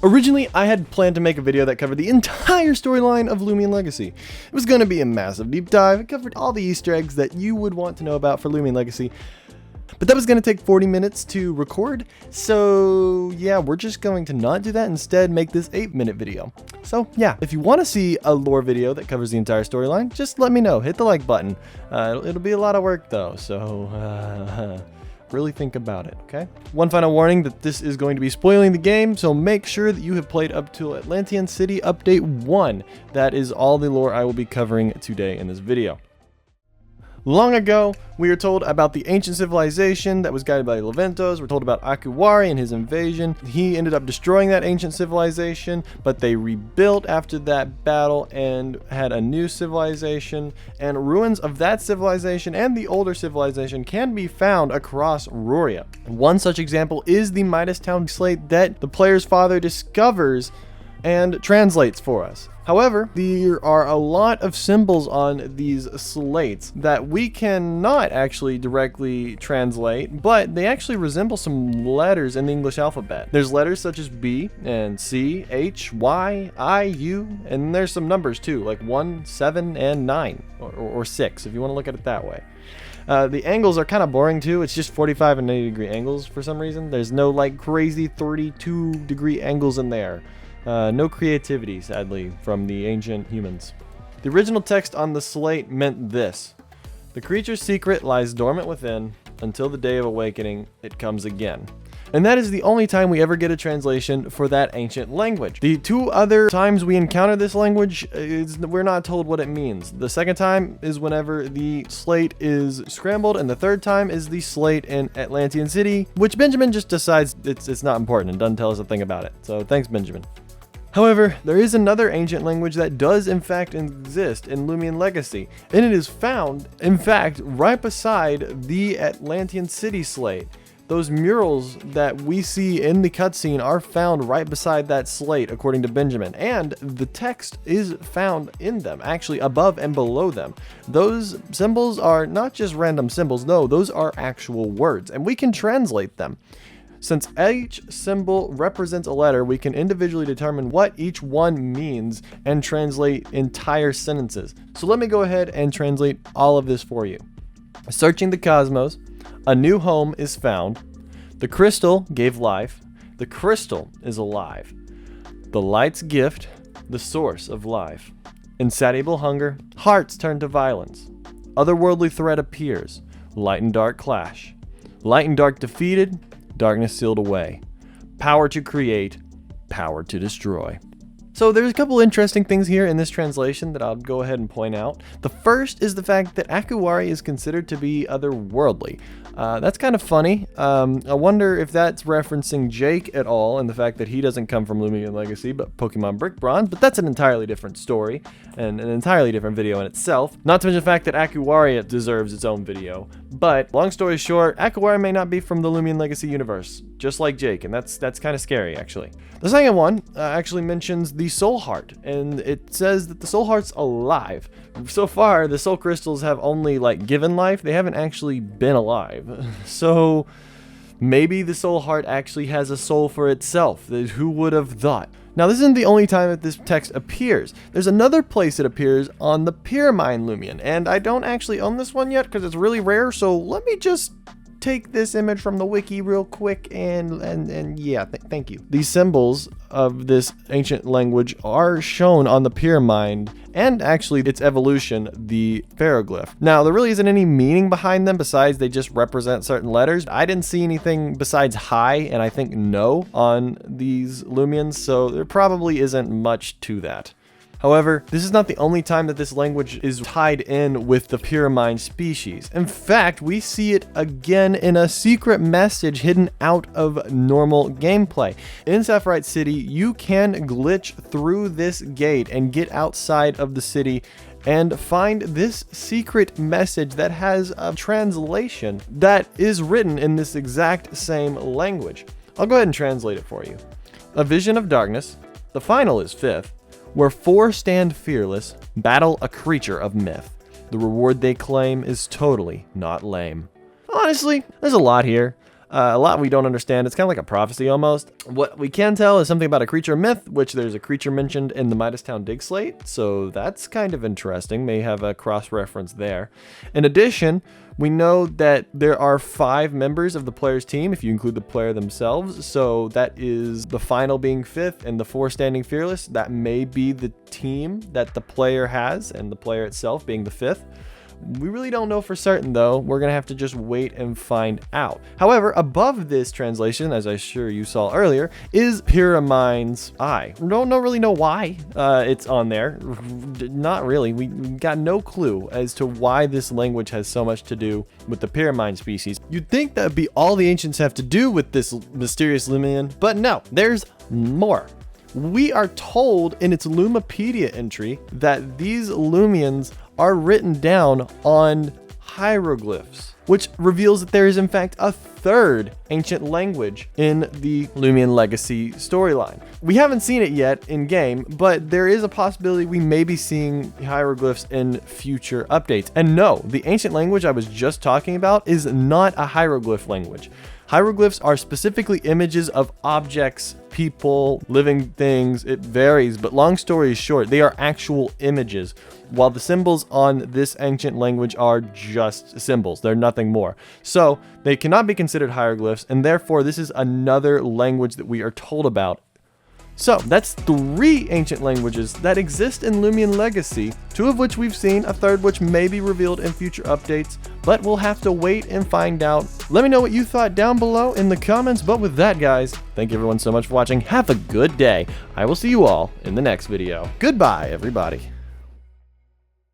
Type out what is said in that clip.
Originally, I had planned to make a video that covered the entire storyline of Loomian Legacy. It was going to be a massive deep dive. It covered all the Easter eggs that you would want to know about for Loomian Legacy. But that was going to take 40 minutes to record, so yeah, we're just going to not do that, instead make this 8-minute video. So yeah, if you want to see a lore video that covers the entire storyline, just let me know. Hit the like button. It'll be a lot of work though, so really think about it, okay? One final warning that this is going to be spoiling the game, so make sure that you have played up to Atlantean City Update 1. That is all the lore I will be covering today in this video. Long ago, we are told about the ancient civilization that was guided by Leventos. We're told about Akuwari and his invasion. He ended up destroying that ancient civilization, but they rebuilt after that battle and had a new civilization. And ruins of that civilization and the older civilization can be found across Roria. One such example is the Midas Town slate that the player's father discovers and translates for us. However, there are a lot of symbols on these slates that we cannot actually directly translate, but they actually resemble some letters in the English alphabet. There's letters such as B and C, H, Y, I, U, and there's some numbers too, like 1, 7, and 9, or 6, if you want to look at it that way. The angles are kind of boring too. It's just 45 and 90 degree angles for some reason. There's no like crazy 32 degree angles in there. No creativity, sadly, from the ancient humans. The original text on the slate meant this: the creature's secret lies dormant within, until the day of awakening it comes again. And that is the only time we ever get a translation for that ancient language. The two other times we encounter this language, we're not told what it means. The second time is whenever the slate is scrambled, and the third time is the slate in Atlantean City, which Benjamin just decides it's not important and doesn't tell us a thing about it. So thanks, Benjamin. However, there is another ancient language that does in fact exist in Loomian Legacy, and it is found, in fact, right beside the Atlantean City slate. Those murals that we see in the cutscene are found right beside that slate, according to Benjamin, and the text is found in them, actually above and below them. Those symbols are not just random symbols, no, those are actual words, and we can translate them. Since each symbol represents a letter, we can individually determine what each one means and translate entire sentences. So let me go ahead and translate all of this for you. Searching the cosmos, a new home is found. The crystal gave life. The crystal is alive. The light's gift, the source of life. Insatiable hunger, hearts turn to violence. Otherworldly threat appears. Light and dark clash. Light and dark defeated. Darkness sealed away. Power to create, power to destroy. So there's a couple interesting things here in this translation that I'll go ahead and point out. The first is the fact that Akuwari is considered to be otherworldly. That's kind of funny. I wonder if that's referencing Jake at all, and the fact that he doesn't come from Loomian Legacy, but Pokemon Brick Bronze, but that's an entirely different story, and an entirely different video in itself. Not to mention the fact that Akuwari deserves its own video. But, long story short, Akuwari may not be from the Loomian Legacy universe, just like Jake, and that's kind of scary, actually. The second one actually mentions the Soul Heart, and it says that the Soul Heart's alive. So far, the Soul Crystals have only, given life. They haven't actually been alive. So, maybe the Soul Heart actually has a soul for itself. Who would have thought? Now, this isn't the only time that this text appears. There's another place it appears on the Pyramine Loomian, and I don't actually own this one yet because it's really rare, so let me just take this image from the wiki real quick and yeah, thank you. These symbols of this ancient language are shown on the Pyramine, and actually its evolution, the ferroglyph. Now, there really isn't any meaning behind them besides they just represent certain letters. I didn't see anything besides hi and I think no on these Loomians, so there probably isn't much to that. However, this is not the only time that this language is tied in with the Pyramine species. In fact, we see it again in a secret message hidden out of normal gameplay. In Sapphire City, you can glitch through this gate and get outside of the city and find this secret message that has a translation that is written in this exact same language. I'll go ahead and translate it for you. A vision of darkness. The final is 5th. Where 4 stand fearless, battle a creature of myth. The reward they claim is totally not lame. Honestly, there's a lot here. A lot we don't understand. It's kind of like a prophecy almost. What we can tell is something about a creature myth, which there's a creature mentioned in the Midas Town dig slate. So that's kind of interesting. May have a cross-reference there. In addition, we know that there are 5 members of the player's team, if you include the player themselves. So that is the final being 5th and the 4 standing fearless. That may be the team that the player has, and the player itself being the 5th. We really don't know for certain though. We're gonna have to just wait and find out. However, above this translation, as I'm sure you saw earlier, is Pyramine's eye. Don't really know why it's on there. Not really. We got no clue as to why this language has so much to do with the Pyramine species. You'd think that'd be all the ancients have to do with this mysterious Loomian, but no, there's more. We are told in its Lumipedia entry that these Loomians are written down on hieroglyphs, which reveals that there is in fact a 3rd ancient language in the Loomian Legacy storyline. We haven't seen it yet in game, but there is a possibility we may be seeing hieroglyphs in future updates. And no, the ancient language I was just talking about is not a hieroglyph language. Hieroglyphs are specifically images of objects, people, living things. It varies, but long story short, they are actual images, while the symbols on this ancient language are just symbols. They're nothing more. So they cannot be considered hieroglyphs, and therefore this is another language that we are told about. So that's 3 ancient languages that exist in Loomian Legacy, 2 of which we've seen, a 3rd which may be revealed in future updates, but we'll have to wait and find out. Let me know what you thought down below in the comments, but with that guys, thank you everyone so much for watching. Have a good day. I will see you all in the next video. Goodbye everybody.